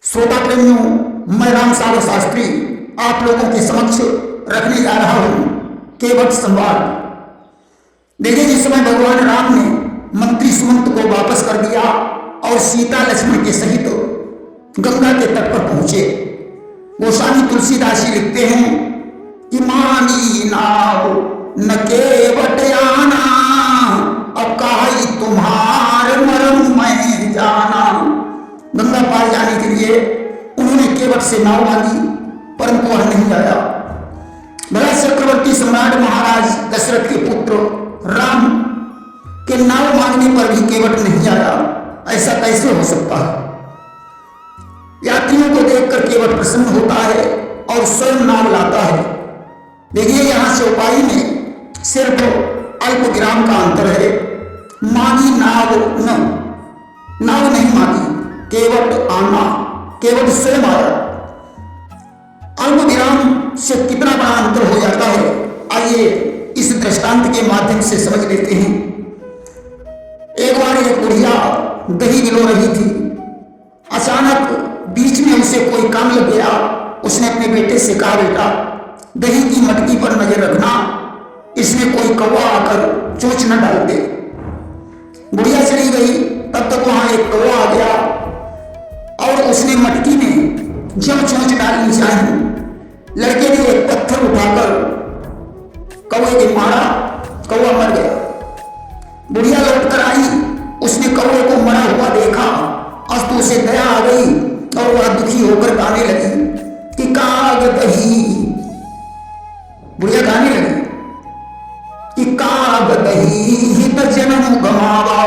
श्रोता प्रेमियों, मैं राम सागर शास्त्री आप लोगों के समक्ष रखने जा रहा हूं केवट संवाद। देखिए, जिस समय भगवान राम ने मंत्री सुमंत को वापस कर दिया और सीता लक्ष्मण के सहित गंगा के तट पर पहुंचे, गोस्वामी तुलसीदास जी लिखते हैं कि मानी नाव न केवट आना, अब काई तुम्हारे मरम मैं जाना। गंगा पार जाने के लिए उन्होंने केवट से नाव मांगी, परंतु वह नहीं आया। भरत चक्रवर्ती सम्राट महाराज दशरथ के पुत्र राम के नाव मांगने पर भी केवट नहीं आया। ऐसा कैसे हो सकता है? यात्रियों को देखकर केवट प्रसन्न होता है और स्वयं नाव लाता है। देखिए, यहां चौपाई में सिर्फ अल्प विराम का अंतर है। मांगी नाव न, नाव नहीं मांगी, केवट आना, केवट स्वयं आया। अल्प विराम से कितना बड़ा अंतर हो जाता है, आइए इस दृष्टांत के माध्यम से समझ लेते हैं। एक बार एक बुढ़िया दही मिलो रही थी। अचानक बीच में उसे कोई काम लग गया। उसने अपने बेटे से कहा, बेटा दही की मटकी पर नजर रखना, इसमें कोई कौवा आकर चोंच न डाल दे। बुढ़िया चली गई, तब तक वहां एक कौवा आ गया और उसने मटकी में जब चोंच डालनी चाहिए, लड़के ने एक पत्थर उठाकर कौवे के मारा, कौवा मर गया। बुढ़िया लौट कर आई, उसने कौवे को मरा हुआ देखा, अब तो उसे दया आ गई और वह दुखी होकर गाने लगी कि काग दही। बुढ़िया गाने लगी कि काग दही हित जन्म गमावा।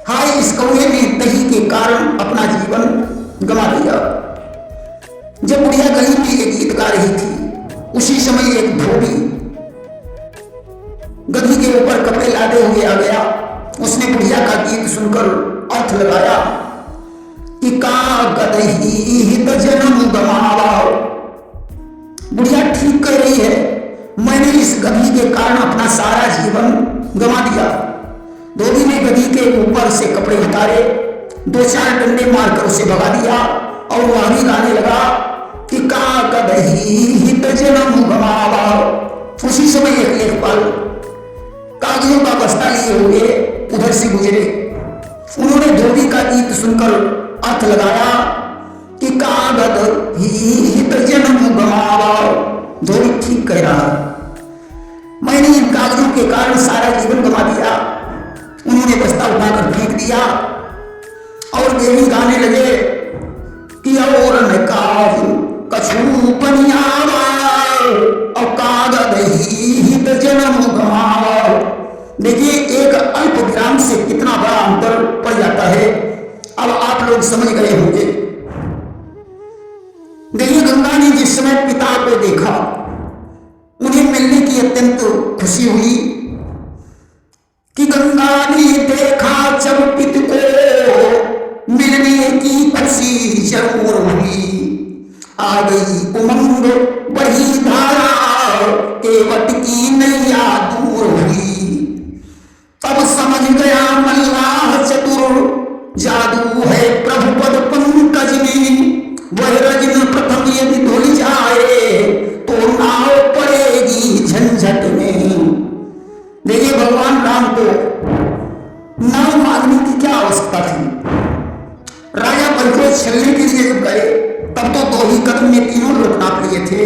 हाय, इस कौवे ने दही के कारण अपना जीवन गंवा दिया। जब बुढ़िया गली में एक गीत गा रही थी, उसी समय एक धोबी गधी के ऊपर कपड़े लादे हुए आ गया। उसने बुढ़िया का गीत सुनकर अर्थ लगाया कि काग दही हित जन्म गमावा। बुढ़िया ठीक कह रही है, मैंने इस गधी के कारण अपना सारा जीवन गंवा दिया। धोबी ने गधी के ऊपर से कपड़े उतारे, दो चार डंडे मारकर उसे भगा दिया और वह भी गाने लगा कि काग दही हित जन्म गमावा। उसी समय एक लेखपाल कागजों का बस्ता लिए हुए उधर से गुजरे। उन्होंने धोबी का गीत सुनकर अर्थ लगाया कि काग दही हित जन्म गमावा। धोबी ठीक कह रहा, मैंने इन कागजों के कारण सारा जीवन गंवा दिया। उन्होंने बस्ता उठाकर फेंक दिया और देवी गाने लगे कि और न काज कछु पनियावा, और काग दही हित जन्म गमावा। देखिए, एक अल्प विराम से कितना बड़ा अंतर पड़ जाता है। अब आप लोग समझ गए होंगे। देखिए, गंगा ने जिस समय पिता को देखा, उन्हें मिलने की अत्यंत खुशी हुई कि गंगा ने देखा जब पिता को, मिलने की खुशी जरूर हुई। आ गई उमंग बड़ी धारा, केवट की नैया दूर हुई। तब समझ गया मल्लाह चतुर, जादू है प्रभु पद पंकज में। वह रजन प्रथम यदि धुल जाए, तो नाव पड़ेगी झंझट में। देखिए, भगवान राम को नाव मांगने की क्या आवश्यकता थी? राजा बलको छलने के लिए जब गए, तब तो दो ही कदम में तीनों लोग नाप लिए थे।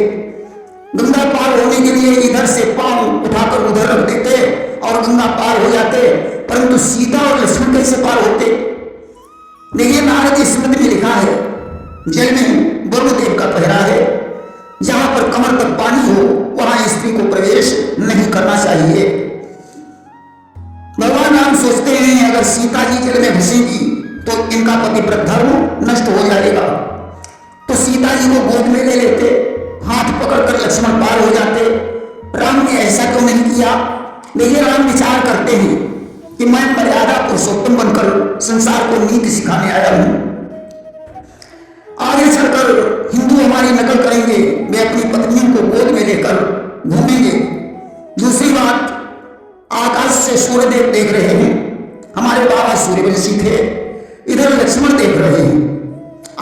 गंगा पार होने के लिए इधर से पांव उठाकर उधर रख देते और गंगा पार हो जाते, परंतु सीता और लक्ष्मण कैसे पार होते? देखिए, नारद स्मृति में लिखा है, जल में वरुण देव का पहरा है, जहां पर कमर तक पानी हो वहां स्त्री को प्रवेश नहीं करना चाहिए। भगवान राम सोचते हैं, अगर सीता जी जल में घुसेगी तो इनका पतिव्रत धर्म नष्ट हो जाएगा। तो सीता जी को गोद में ले लेते, हाथ पकड़कर लक्ष्मण पार हो जाते। राम ने ऐसा क्यों नहीं किया? देखिए, राम विचार करते हैं कि मैं मर्यादा पुरुषोत्तम बनकर संसार को नीति सिखाने आया हूं। आगे चलकर हिंदू हमारी नकल करेंगे, वे अपनी पत्नियों को गोद में लेकर घूमेंगे। दूसरी बात, आकाश से सूर्यदेव देख रहे हैं, हमारे बाबा सूर्यवंशी थे, इधर लक्ष्मण देख रहे हैं।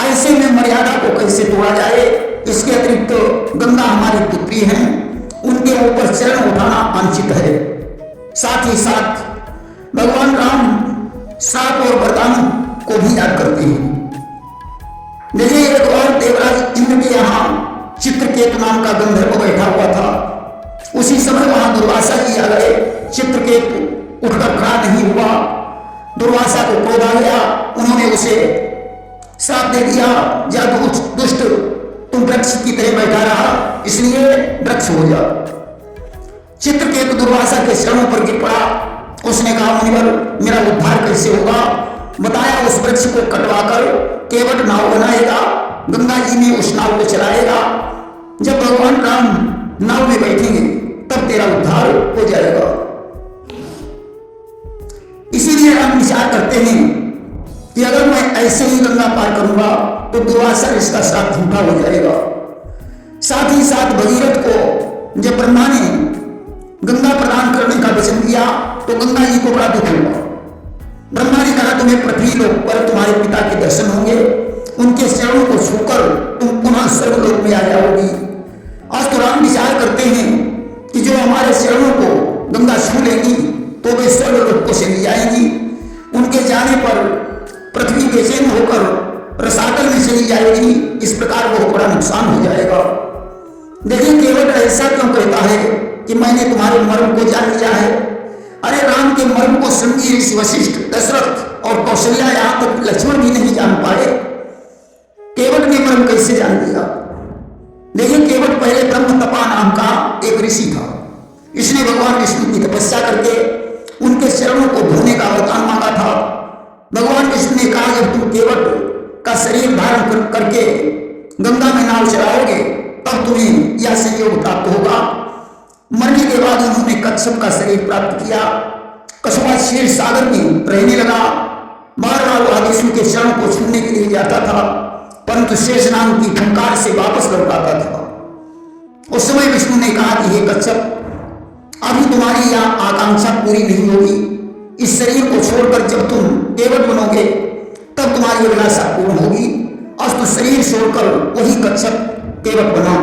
ऐसे में मर्यादा को कैसे तोड़ा जाए। इसके अतिरिक्त गंगा हमारी पुत्री हैं, उनके ऊपर चरण उठाना अनुचित है। साथ ही साथ भगवान राम साप और वरदानों को भी याद करते हैं। देखिए, एक बार देवराज इंद्र के यहाँ चित्रकेतु नाम का गंधर्व बैठा हुआ था। उसी समय वहां दुर्वासा जी आ गए। चित्रकेतु उठकर खड़ा नहीं हुआ। दुर्वासा को क्रोध आ गया। उन्होंने उसे श्राप दे दिया, जा दुष्ट, तुम वृक्ष की तरह बैठा रहा, इसलिए वृक्ष हो जा। चित्रकेतु दुर्वासा के चरणों पर गिर पड़ा। उसने कहा, मुनिवर, मेरा उद्धार कैसे होगा? बताया, उस वृक्ष को कटवाकर केवट नाव बनाएगा, गंगा जी में उस नाव को चलाएगा। जब भगवान राम नाव में बैठेंगे तब तेरा उद्धार हो जाएगा। इसीलिए हम विचार करते हैं कि अगर मैं ऐसे ही गंगा पार करूंगा तो दुर्वासा इसका श्राप झूठा हो जाएगा। साथ ही साथ भगीरथ को जब ब्रह्मा ने गंगा प्रदान करने का वचन दिया तो गंगा जी को बड़ा दुख हुआ। ब्रह्मा ने कहा, तुम्हें पृथ्वी लोक पर तुम्हारे पिता के दर्शन होंगे, उनके चरणों को छूकर तुम पुनः स्वर्गलोक में आ जाओगी। आज तो राम विचार करते हैं कि जो हमारे चरणों को गंगा छू लेगी तो वे स्वर्गलोक को चली जाएगी। उनके जाने पर पृथ्वी बेचैन होकर रसातल में चली जाएगी। इस प्रकार बहुत बड़ा नुकसान हो जाएगा। देखिए, केवट ऐसा क्यों कहता है कि मैंने तुम्हारे मर्म को जान लिया है? अरे राम के मर्म को समझी ऋषि वशिष्ठ, दशरथ और कौशल्या, यहां तक लक्ष्मण भी नहीं जान पाए। केवट ने मर्म कैसे जान लिया? देखिए, केवट पहले ब्रह्म तपा नाम का एक ऋषि था। इसने भगवान विष्णु की तपस्या करके उनके चरणों को धोने का वरदान मांगा था। भगवान विष्णु ने कहा, जब तुम केवट का शरीर धारण करके गंगा में नाव चलाओगे तब तुम्हें यह संयोग प्राप्त होगा। मरने के बाद उन्होंने कच्छप का शरीर प्राप्त किया। कछुआ क्षीर सागर में रहने लगा। बार बार वह विष्णु के चरण को छूने के लिए जाता था, परंतु शेष नाम की फंकार से वापस लौट आता था। उस समय विष्णु ने कहा कि हे कच्छप, अभी तुम्हारी यह आकांक्षा पूरी नहीं होगी। इस शरीर को छोड़कर जब तुम केवट बनोगे तब तुम्हारी अभिलाषा पूर्ण होगी। आज तो शरीर छोड़कर वही कच्छप केवट बना।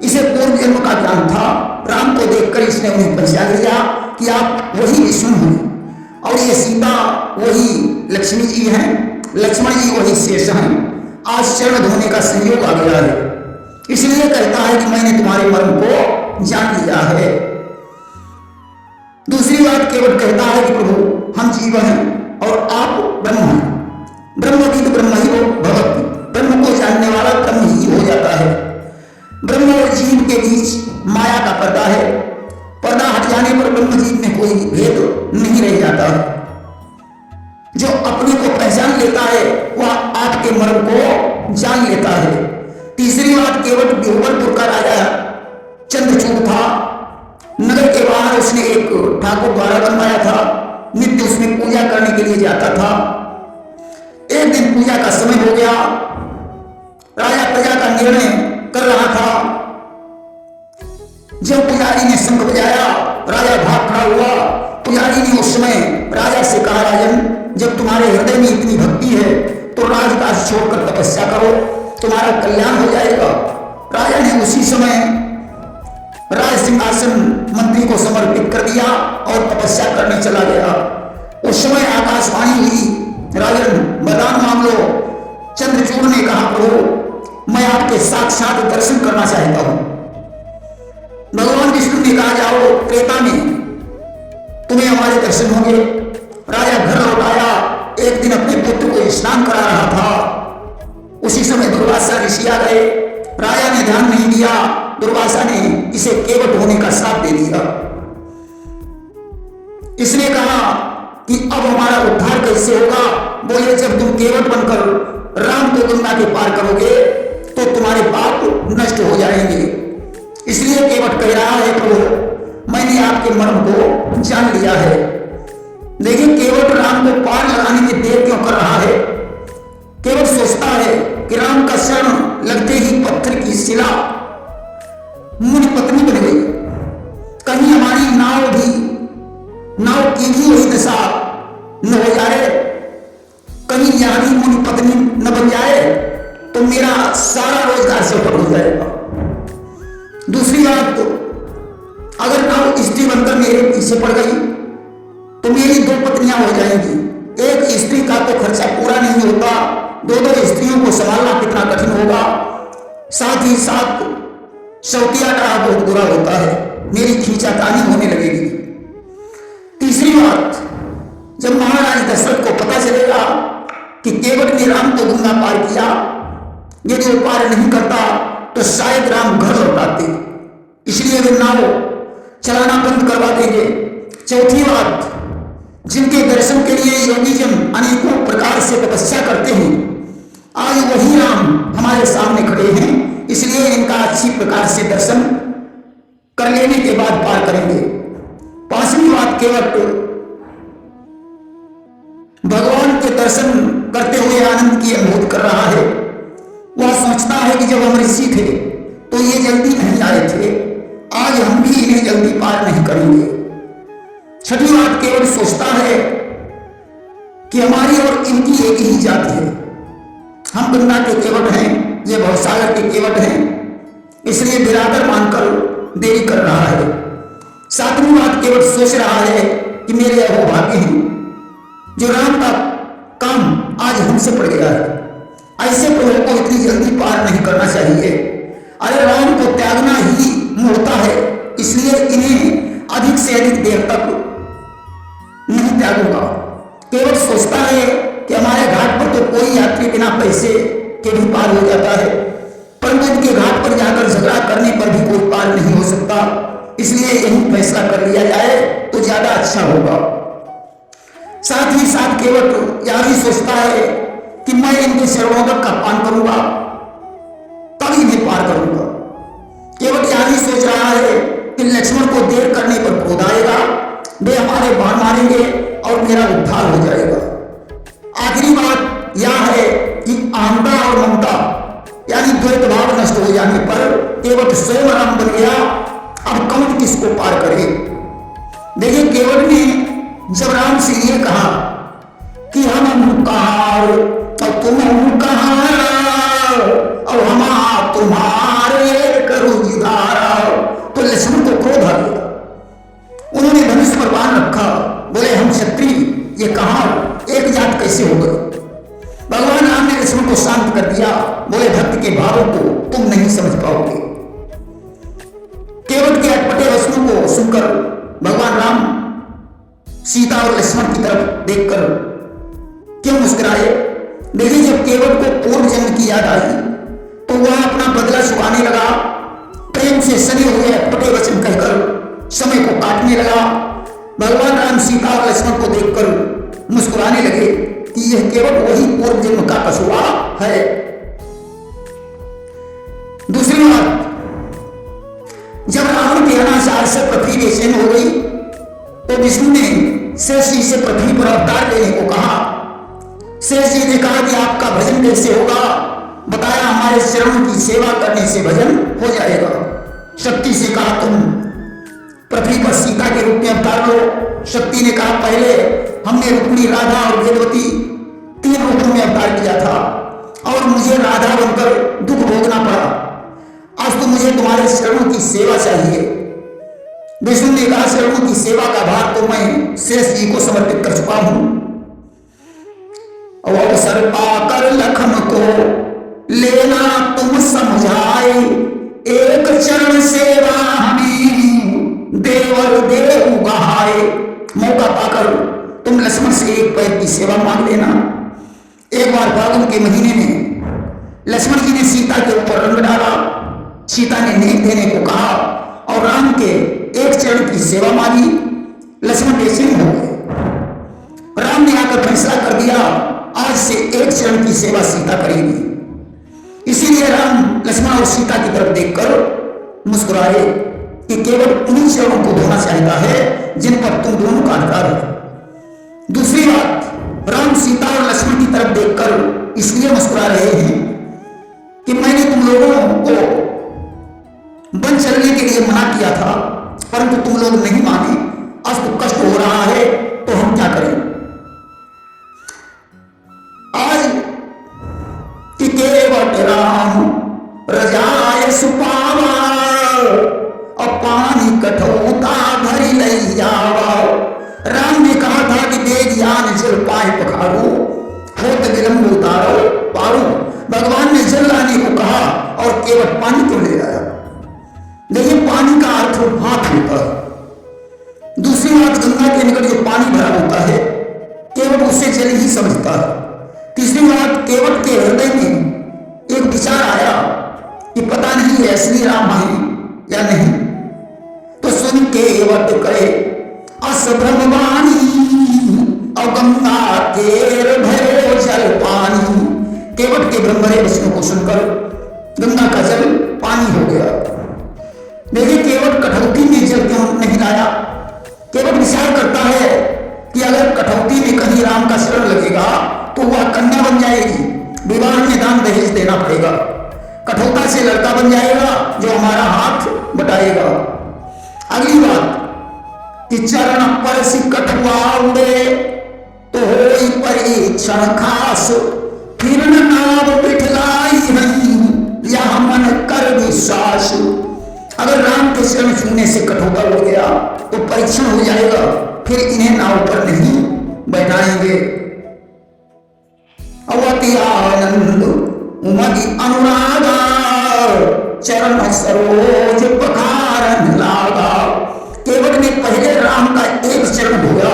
इसे पूर्व जन्म का ज्ञान था। राम को देखकर इसने उन्हें पहचान लिया कि आप वही विष्णु हैं और ये सीता वही लक्ष्मी जी हैं, लक्ष्मण जी वही शेष हैं। आज चरण धोने का संयोग आ गया है, इसलिए कहता है कि मैंने तुम्हारे मर्म को जान लिया है। दूसरी बात, केवट कहता है कि प्रभु, हम जीव हैं और आप ब्रह्म हैं। ब्रह्मविद ब्रह्म ही भवति, ब्रह्म को जानने वाला ब्रह्म ही हो जाता है। ब्रह्म और जीव के बीच माया का पर्दा है। पर्दा हट जाने पर ब्रह्म जीव में कोई भेद नहीं रह जाता है। जो अपने को पहचान लेता है वह आपके मर्म को जान लेता है। तीसरी बात, केवट बिहुबलपुर का राजा चंद्रचूड़ था। नगर के बाहर उसने एक ठाकुर द्वारा बनवाया था। नित्य उसमें पूजा करने के लिए जाता था। एक दिन पूजा का समय हो गया। राजा प्रजा का निर्णय कर रहा था। जब पुजारी ने शंख बजाया, राजा भाग खड़ा हुआ। पुजारी ने उस समय राजा से कहा, राजन, जब तुम्हारे हृदय में इतनी भक्ति है तो राजकाज छोड़कर तपस्या करो, तुम्हारा कल्याण हो जाएगा। राजा ने उसी समय राज सिंहासन मंत्री को समर्पित कर दिया और तपस्या करने चला गया। उस समय आकाशवाणी हुई, राजन वरदान मांग लो। चंद्रचूड़ ने कहा, प्रभु, मैं आपके साक्षात दर्शन करना चाहता हूं। भगवान विष्णु ने कहा, जाओ त्रेता में तुम्हें हमारे दर्शन होंगे। राजा घर लौट आया। एक दिन अपने पुत्र को स्नान करा रहा था। उसी समय दुर्वासा ऋषि आ गए। राजा ने ध्यान नहीं दिया। दुर्वासा ने इसे केवट होने का श्राप दे दिया। इसने कहा कि अब हमारा उद्धार कैसे होगा? बोले, जब तुम केवट बनकर राम को गंगा के पार करोगे तो तुम्हारे पाप नष्ट हो जाएंगे। इसलिए केवट कह रहा है, प्रभु, मैंने आपके मर्म को जान लिया है। लेकिन केवट राम को पार लगाने में देर क्यों कर रहा है? केवट सोचता है कि राम का शरण लगते ही पत्थर की शिला मुनि पत्नी बन गई। कहीं हमारी नाव की भी वही दशा न हो जाए, कहीं यहां भी मुनि पत्नी न बन जाए। मेरा सारा रोजगार सफल हो जाएगा। दूसरी बात, अगर नाव स्त्री बनकर मेरे पीछे पड़ गई तो मेरी 2 पत्नियां हो जाएंगी। एक स्त्री का तो खर्चा पूरा नहीं होता, 2 स्त्रियों को संभालना कितना कठिन होगा। साथ ही साथ शौकिया का बहुत बुरा होता है, मेरी खींचातानी होने लगेगी। तीसरी बात, जब महाराज दशरथ को पता चलेगा कि केवट ने राम को गंगा पार किया, यदि वो पार नहीं करता तो शायद राम घर लौट आते, इसलिए वे नाव चलाना बंद करवा देंगे। चौथी बात, जिनके दर्शन के लिए योगीजन अनेकों प्रकार से तपस्या करते हैं, आज वही राम हमारे सामने खड़े हैं, इसलिए इनका अच्छी प्रकार से दर्शन कर लेने के बाद पार करेंगे। पांचवी बात, केवट भगवान के दर्शन करते हुए आनंद की अनुभूति कर रहा है। वह सोचता है कि जब हम ऋषि थे तो ये जल्दी नहीं आए थे, आज हम भी इन्हें जल्दी पार नहीं करेंगे। छठी बात, केवट सोचता है कि हमारी और इनकी एक ही जाति है, हम गंगा के केवट हैं, ये भवसागर के केवट हैं, इसलिए बिरादर मानकर देरी कर रहा है। सातवीं बात, केवट सोच रहा है कि मेरे अहोभाग्य हैं जो राम का काम आज हमसे पड़ गया है, ऐसे प्रभु को इतनी जल्दी पार नहीं करना चाहिए। अरे राम को त्यागना ही मूर्खता है, इसलिए इन्हें अधिक से अधिक देर तक नहीं त्यागूंगा। केवट सोचता है कि हमारे घाट पर तो कोई यात्री बिना पैसे के भी पार हो जाता है, परंतु इनके घाट पर जाकर झगड़ा करने पर भी कोई पार नहीं हो सकता, इसलिए यही फैसला कर लिया जाए तो ज्यादा अच्छा होगा। साथ ही साथ केवट यह भी सोचता है कि मैं इनके शरणोदक का पान करूंगा तब इन्हें पार करूंगा। केवट यह भी सोच रहा है कि लक्ष्मण को देर करने पर क्रोध आएगा, वे हमारे बाण मारेंगे और मेरा उद्धार हो जाएगा। आखिरी बात यह है कि अहंता और ममता यानी द्वैत भाव नष्ट हो जाने पर केवट स्वयं राम बन गया। अब कौन किसको पार करे? देखिए, केवट ने जब राम से ये कहा कि हम हुंकार और तुम हुंकार और हम तुम्हारे करो दीदार, तो लक्ष्मण को क्रोध आ गया। उन्होंने धनुष पर बाण रखा, बोले हम क्षत्रिय, ये कहां एक जात कैसे हो गए? भगवान राम ने लक्ष्मण को शांत कर दिया, बोले भक्त के भावों को तुम नहीं समझ पाओगे। केवट के अटपटे वचनों को सुनकर भगवान राम सीता और लक्ष्मण की तरफ देखकर क्यों मुस्कुराए? देखिए, जब केवट को पूर्व जन्म की याद आई तो वह अपना बदला छुपाने लगा, प्रेम से सने हुए अटपटे वचन कहकर समय को काटने लगा। भगवान राम सीता और लक्ष्मण को देखकर मुस्कुराने लगे कि यह केवट वही पूर्व जन्म का कसूरा है। दूसरी बात, जब रावण के अनाचार से पृथ्वी बेचैन हो गई तो विष्णु ने शेष जी से पृथ्वी पर अवतार लेने को कहा। शेष जी ने कहा कि आपका भजन कैसे होगा? बताया, हमारे चरणों की सेवा करने से भजन हो जाएगा। शक्ति से कहा, तुम पृथ्वी पर सीता के रूप में अवतार लो। शक्ति ने कहा, पहले हमने रुक्मिणी, राधा और वेदवती 3 रूपों में अवतार किया था और मुझे राधा बनकर दुख भोगना पड़ा। आज तो मुझे तुम्हारे चरणों की सेवा चाहिए। विष्णु ने कहा, चरणों की सेवा का भार तो मैं शेष जी को समर्पित कर चुका हूं। अवसर पाकर लखन को लेना तुम समझाए, एक चरण सेवा हमें देवर देव गहाए। मौका पाकर तुम लक्ष्मण से एक पैर की सेवा मांग लेना। एक बार फागुन के महीने में लक्ष्मण जी ने सीता के ऊपर रंग डाला, सीता ने नेक देने को कहा और राम के एक चरण की सेवा मांगी। लक्ष्मण बेचैन हो गए। राम ने आकर फैसला कर दिया, आज से एक चरण की सेवा सीता करेगी। इसीलिए राम लक्ष्मण और सीता की तरफ देखकर मुस्कुराए कि केवल उन्हीं चरणों को धोना चाहता है जिन पर तुम दोनों का अधिकार है। दूसरी बात, राम सीता और लक्ष्मण की तरफ देखकर इसलिए मुस्कुरा रहे हैं कि मैंने तुम लोगों को वन चलने के लिए मना किया था, परंतु तुम लोग नहीं माने। आज तो कष्ट हो रहा है तो हम क्या करें? आज कि केवट राम रजाय सुपावा और पानी कठौता भरी लई जावा। राम ने कहा था कि बेगियान जल पाए पखारो, होत विलंब उतारो पारो। भगवान ने जल लाने को कहा और केवल पानी को ले आया। देखिए, पानी का अर्थ हाथ होता है। दूसरी बात, गंगा के निकट जो पानी भरा होता है केवट उसे जल ही समझता है। तीसरी बात, केवट के हृदय में एक विचार आया कि पता नहीं असली राम है या नहीं। तो सुन केवट करे अस ब्रह्मवाणी और गंगा के भयो जल पानी। केवट के ब्रह्मरे वचनों को सुनकर गंगा का जल पानी हो गया। देखिए, केवट कठौती में जल क्यों नहीं लाया? केवट विचार करता है कि अगर कठौती में कहीं राम का शरण लगेगा तो वह कन्या बन जाएगी, विवाह में दान दहेज देना पड़ेगा। कठौता से लड़का बन जाएगा जो हमारा हाथ बटाएगा। अगली बात कि चरण पर सी कठुआ उड़े तो होई परीक्षण खास, फिर न नाम बिठलाई नहीं या मन कर विश्वास। अगर राम के शरण छूने से कठौता उड़ गया तो परीक्षण हो जाएगा, फिर इन्हें नाव पर नहीं बैठाएंगे। अवति आनंद उमति अनुरागा, चरण सरोज पखारन लागा। केवट ने पहले राम का एक चरण धोया।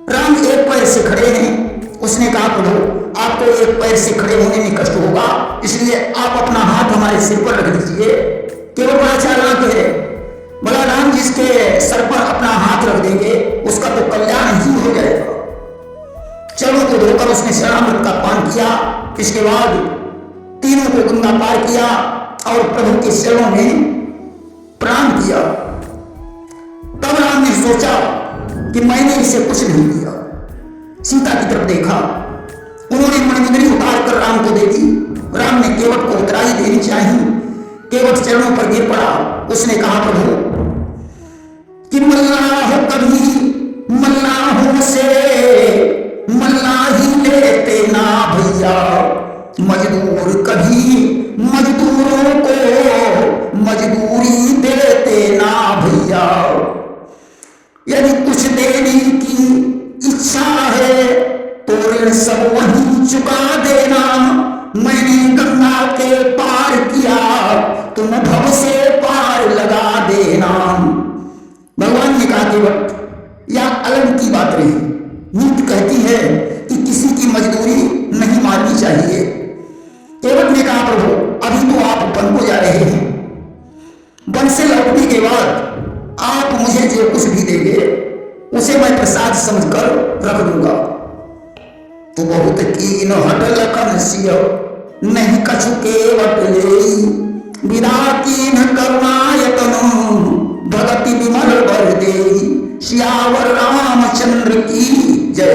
राम एक पैर से खड़े हैं। उसने कहा, प्रभु आपको एक पैर से खड़े होने में कष्ट होगा, इसलिए आप अपना हाथ हमारे सिर पर रख दीजिए। केवट बड़ा चालाक है। बोला, राम जिसके सर पर अपना हाथ रख देंगे उसका तो कल्याण ही हो जाएगा। चरणों को धोकर उसने शरणामृत का पान किया। इसके बाद तीनों को गंगा पार किया और प्रभु के चरणों में प्रणाम किया। तब राम ने सोचा कि मैंने इसे कुछ नहीं दिया। सीता की तरफ देखा, उन्होंने मणिमुंदरी उतार कर राम को दे दी। राम ने केवट को उतराई देनी चाहिए। केवट चरणों पर गिर पड़ा। उसने कहा, प्रभु कि मल्लाह कभी मल्लाहों से मल्लाही लेते ना भैया, मजदूर कभी मजदूरों को मजदूरी देते ना भैया। यदि कुछ देने की इच्छा है तो ऋण सब वहीं चुका देना। मैंने गंगा के पार किया, तुम भव से पार लगा देना। भगवान ने कहा, केवट यह अलग की बात रही। नीति कहती है कि किसी की मजदूरी नहीं मारनी चाहिए। केवट ने कहा, प्रभु अभी तो आप वन को जा रहे हैं, वन से लौटने के बाद आप मुझे जो कुछ भी देंगे उसे मैं प्रसाद समझकर रख दूंगा। तो बहुत कीन हट लखन सिय नहीं कछु केवट ले, विदा कीन करुणायतन भगति विमल वर दे। सियावर रामचंद्र की जय।